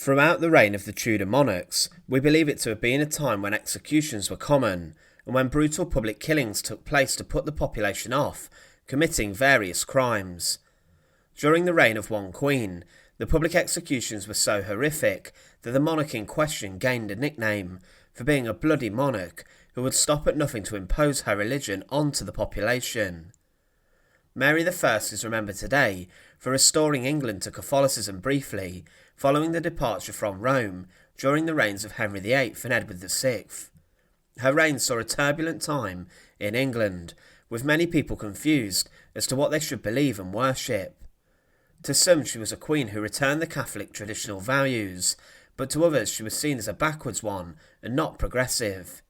Throughout the reign of the Tudor monarchs, we believe it to have been a time when executions were common, and when brutal public killings took place to put the population off, committing various crimes. During the reign of one queen, the public executions were so horrific that the monarch in question gained a nickname for being a bloody monarch who would stop at nothing to impose her religion onto the population. Mary I is remembered today for restoring England to Catholicism briefly, following the departure from Rome during the reigns of Henry VIII and Edward VI. Her reign saw a turbulent time in England, with many people confused as to what they should believe and worship. To some she was a queen who returned the Catholic traditional values, but to others she was seen as a backwards one and not progressive.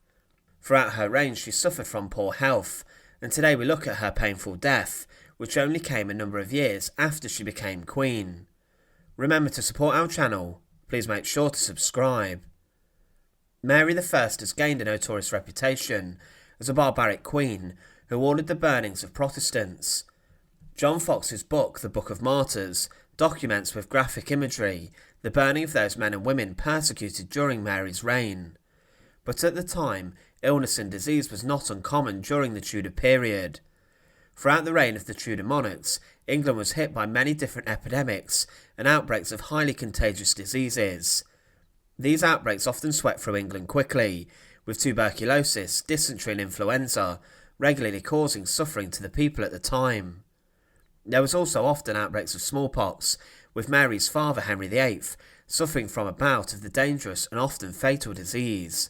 Throughout her reign she suffered from poor health, and today we look at her painful death, which only came a number of years after she became queen. Remember to support our channel. Please make sure to subscribe. Mary I has gained a notorious reputation as a barbaric queen who ordered the burnings of Protestants. John Foxe's book, The Book of Martyrs, documents with graphic imagery the burning of those men and women persecuted during Mary's reign. But at the time, illness and disease was not uncommon during the Tudor period. Throughout the reign of the Tudor monarchs, England was hit by many different epidemics and outbreaks of highly contagious diseases. These outbreaks often swept through England quickly, with tuberculosis, dysentery and influenza regularly causing suffering to the people at the time. There was also often outbreaks of smallpox, with Mary's father Henry VIII suffering from a bout of the dangerous and often fatal disease.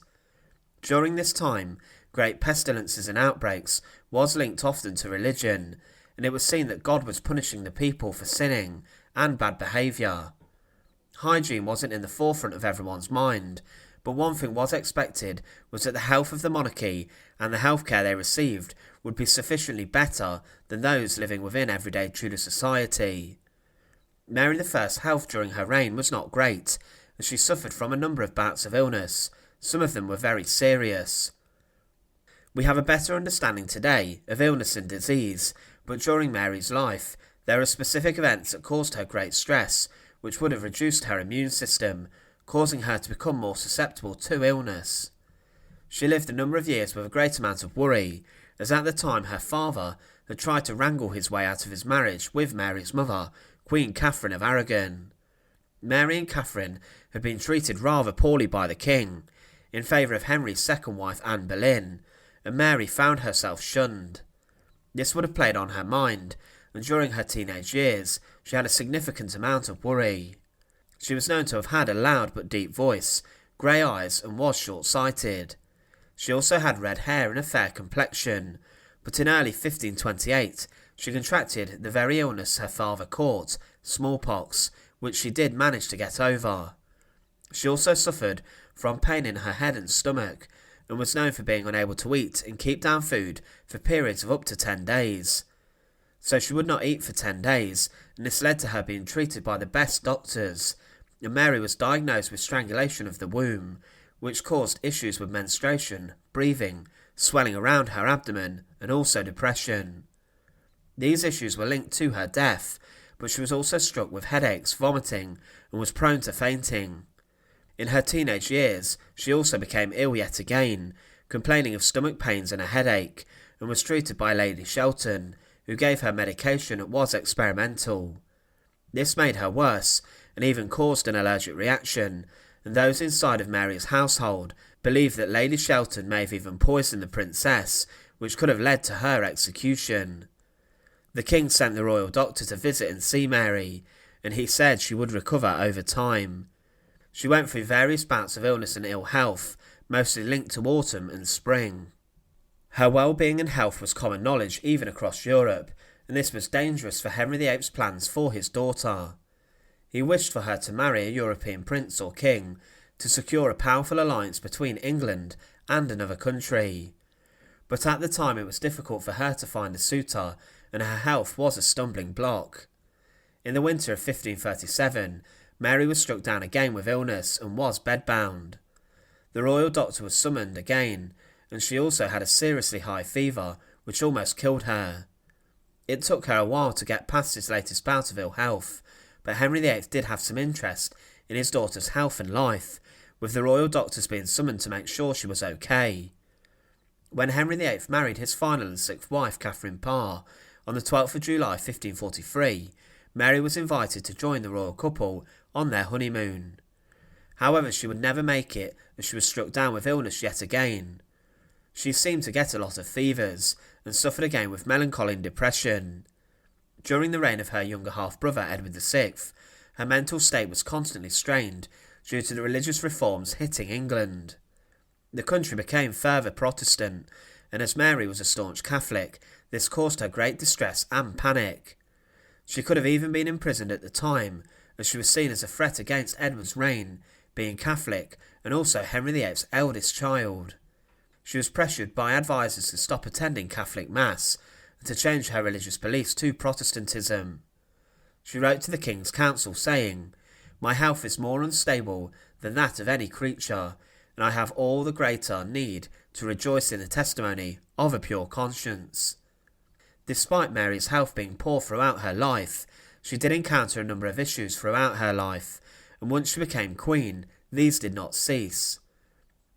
During this time, great pestilences and outbreaks was linked often to religion, and it was seen that God was punishing the people for sinning and bad behaviour. Hygiene wasn't in the forefront of everyone's mind, but one thing was expected was that the health of the monarchy and the healthcare they received would be sufficiently better than those living within everyday Tudor society. Mary I's health during her reign was not great, as she suffered from a number of bouts of illness. Some of them were very serious. We have a better understanding today of illness and disease, but during Mary's life, there are specific events that caused her great stress, which would have reduced her immune system, causing her to become more susceptible to illness. She lived a number of years with a great amount of worry, as at the time her father had tried to wrangle his way out of his marriage with Mary's mother, Queen Catherine of Aragon. Mary and Catherine had been treated rather poorly by the king, in favour of Henry's second wife Anne Boleyn, and Mary found herself shunned. This would have played on her mind, and during her teenage years she had a significant amount of worry. She was known to have had a loud but deep voice, grey eyes, and was short-sighted. She also had red hair and a fair complexion, but in early 1528 she contracted the very illness her father caught, smallpox, which she did manage to get over. She also suffered from pain in her head and stomach, and was known for being unable to eat and keep down food for periods of up to 10 days. So she would not eat for 10 days, and this led to her being treated by the best doctors, and Mary was diagnosed with strangulation of the womb, which caused issues with menstruation, breathing, swelling around her abdomen, and also depression. These issues were linked to her death, but she was also struck with headaches, vomiting, and was prone to fainting. In her teenage years, she also became ill yet again, complaining of stomach pains and a headache, and was treated by Lady Shelton, who gave her medication that was experimental. This made her worse, and even caused an allergic reaction, and those inside of Mary's household believed that Lady Shelton may have even poisoned the princess, which could have led to her execution. The king sent the royal doctor to visit and see Mary, and he said she would recover over time. She went through various bouts of illness and ill health, mostly linked to autumn and spring. Her well-being and health was common knowledge even across Europe, and this was dangerous for Henry VIII's plans for his daughter. He wished for her to marry a European prince or king to secure a powerful alliance between England and another country. But at the time it was difficult for her to find a suitor, and her health was a stumbling block. In the winter of 1537, Mary was struck down again with illness and was bedbound. The royal doctor was summoned again, and she also had a seriously high fever, which almost killed her. It took her a while to get past his latest bout of ill health, but Henry VIII did have some interest in his daughter's health and life, with the royal doctors being summoned to make sure she was okay. When Henry VIII married his final and sixth wife, Catherine Parr, on the 12th of July 1543, Mary was invited to join the royal couple on their honeymoon. However, she would never make it as she was struck down with illness yet again. She seemed to get a lot of fevers and suffered again with melancholy and depression. During the reign of her younger half-brother Edward VI, her mental state was constantly strained due to the religious reforms hitting England. The country became further Protestant, and as Mary was a staunch Catholic, this caused her great distress and panic. She could have even been imprisoned at the time, as she was seen as a threat against Edward's reign, being Catholic and also Henry VIII's eldest child. She was pressured by advisers to stop attending Catholic Mass and to change her religious beliefs to Protestantism. She wrote to the King's Council saying, "My health is more unstable than that of any creature, and I have all the greater need to rejoice in the testimony of a pure conscience." Despite Mary's health being poor throughout her life, she did encounter a number of issues throughout her life, and once she became queen, these did not cease.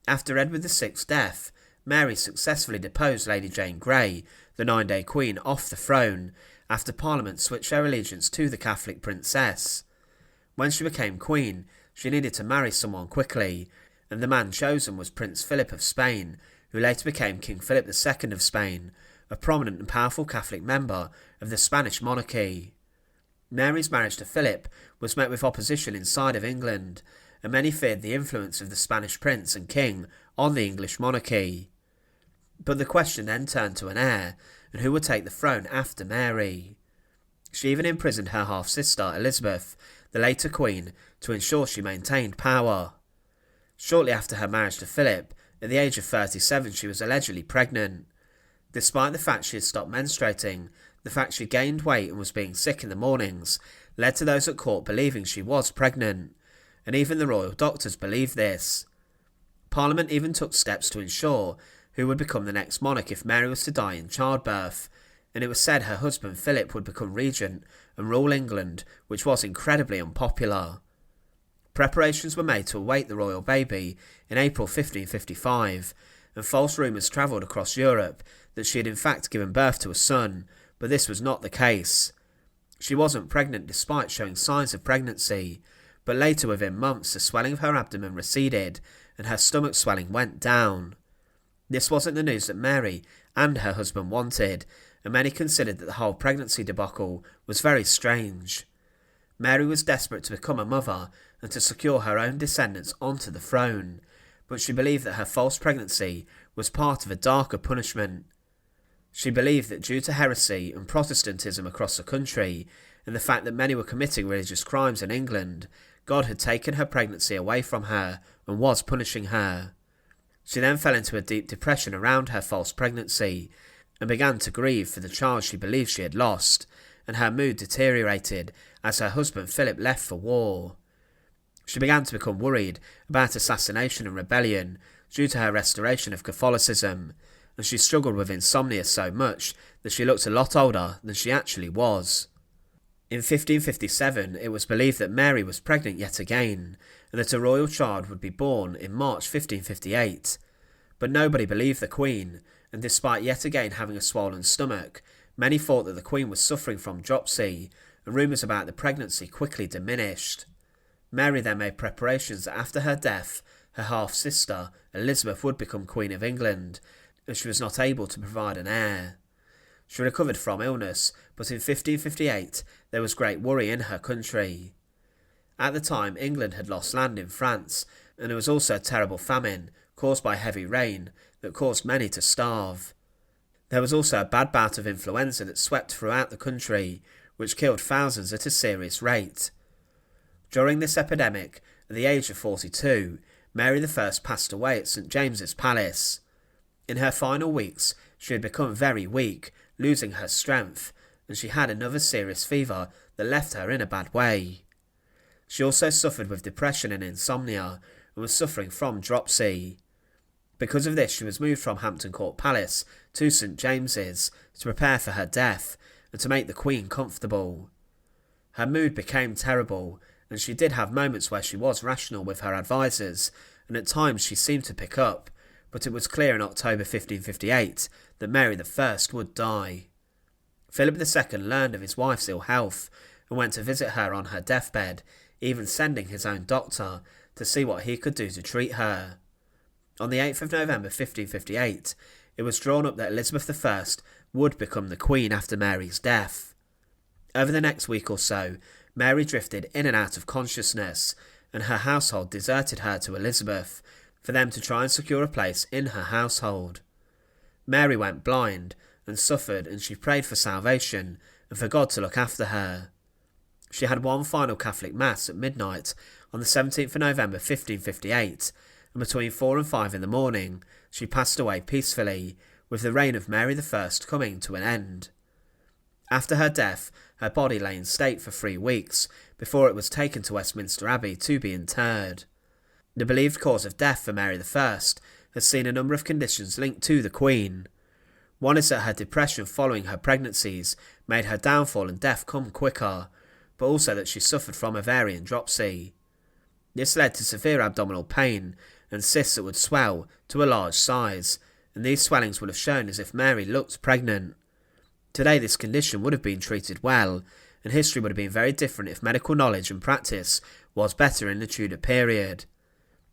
After Edward VI's death, Mary successfully deposed Lady Jane Grey, the 9-day queen, off the throne, after Parliament switched their allegiance to the Catholic princess. When she became queen, she needed to marry someone quickly, and the man chosen was Prince Philip of Spain, who later became King Philip II of Spain, a prominent and powerful Catholic member of the Spanish monarchy. Mary's marriage to Philip was met with opposition inside of England, and many feared the influence of the Spanish prince and king on the English monarchy. But the question then turned to an heir, and who would take the throne after Mary. She even imprisoned her half-sister, Elizabeth, the later queen, to ensure she maintained power. Shortly after her marriage to Philip, at the age of 37, she was allegedly pregnant. Despite the fact she had stopped menstruating, the fact she gained weight and was being sick in the mornings led to those at court believing she was pregnant, and even the royal doctors believed this. Parliament even took steps to ensure who would become the next monarch if Mary was to die in childbirth, and it was said her husband Philip would become regent and rule England, which was incredibly unpopular. Preparations were made to await the royal baby in April 1555, and false rumours travelled across Europe that she had in fact given birth to a son, but this was not the case. She wasn't pregnant despite showing signs of pregnancy, but later within months the swelling of her abdomen receded and her stomach swelling went down. This wasn't the news that Mary and her husband wanted, and many considered that the whole pregnancy debacle was very strange. Mary was desperate to become a mother and to secure her own descendants onto the throne, but she believed that her false pregnancy was part of a darker punishment. She believed that due to heresy and Protestantism across the country, and the fact that many were committing religious crimes in England, God had taken her pregnancy away from her and was punishing her. She then fell into a deep depression around her false pregnancy and began to grieve for the child she believed she had lost, and her mood deteriorated as her husband Philip left for war. She began to become worried about assassination and rebellion due to her restoration of Catholicism, and she struggled with insomnia so much that she looked a lot older than she actually was. In 1557, it was believed that Mary was pregnant yet again, and that a royal child would be born in March 1558. But nobody believed the Queen, and despite yet again having a swollen stomach, many thought that the Queen was suffering from dropsy, and rumours about the pregnancy quickly diminished. Mary then made preparations that after her death, her half-sister, Elizabeth, would become Queen of England, as she was not able to provide an heir. She recovered from illness, but in 1558 there was great worry in her country. At the time, England had lost land in France, and there was also a terrible famine, caused by heavy rain, that caused many to starve. There was also a bad bout of influenza that swept throughout the country, which killed thousands at a serious rate. During this epidemic, at the age of 42, Mary I passed away at St James's Palace. In her final weeks, she had become very weak, losing her strength, and she had another serious fever that left her in a bad way. She also suffered with depression and insomnia, and was suffering from dropsy. Because of this, she was moved from Hampton Court Palace to St James's to prepare for her death and to make the Queen comfortable. Her mood became terrible, and she did have moments where she was rational with her advisers, and at times she seemed to pick up, but it was clear in October 1558 that Mary I would die. Philip II learned of his wife's ill health and went to visit her on her deathbed, even sending his own doctor to see what he could do to treat her. On the 8th of November 1558, it was drawn up that Elizabeth I would become the Queen after Mary's death. Over the next week or so, Mary drifted in and out of consciousness, and her household deserted her to Elizabeth for them to try and secure a place in her household. Mary went blind and suffered, and she prayed for salvation and for God to look after her. She had one final Catholic Mass at midnight on the 17th of November 1558, and between 4 and 5 in the morning she passed away peacefully, with the reign of Mary I coming to an end. After her death, her body lay in state for 3 weeks before it was taken to Westminster Abbey to be interred. The believed cause of death for Mary I has seen a number of conditions linked to the Queen. One is that her depression following her pregnancies made her downfall and death come quicker, but also that she suffered from ovarian dropsy. This led to severe abdominal pain and cysts that would swell to a large size, and these swellings would have shown as if Mary looked pregnant. Today this condition would have been treated well, and history would have been very different if medical knowledge and practice was better in the Tudor period.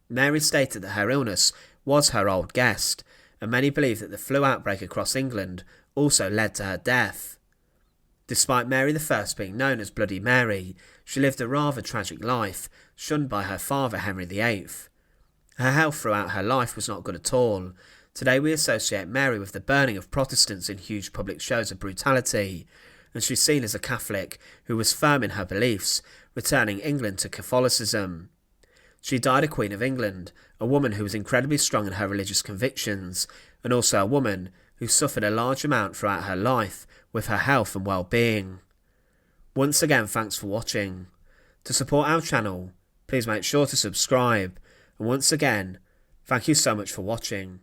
Mary stated that her illness was her old guest, and many believe that the flu outbreak across England also led to her death. Despite Mary I being known as Bloody Mary, she lived a rather tragic life, shunned by her father Henry VIII. Her health throughout her life was not good at all. Today we associate Mary with the burning of Protestants in huge public shows of brutality, and she's seen as a Catholic who was firm in her beliefs, returning England to Catholicism. She died a Queen of England, a woman who was incredibly strong in her religious convictions, and also a woman who suffered a large amount throughout her life with her health and well-being. Once again, thanks for watching. To support our channel, please make sure to subscribe, and once again, thank you so much for watching.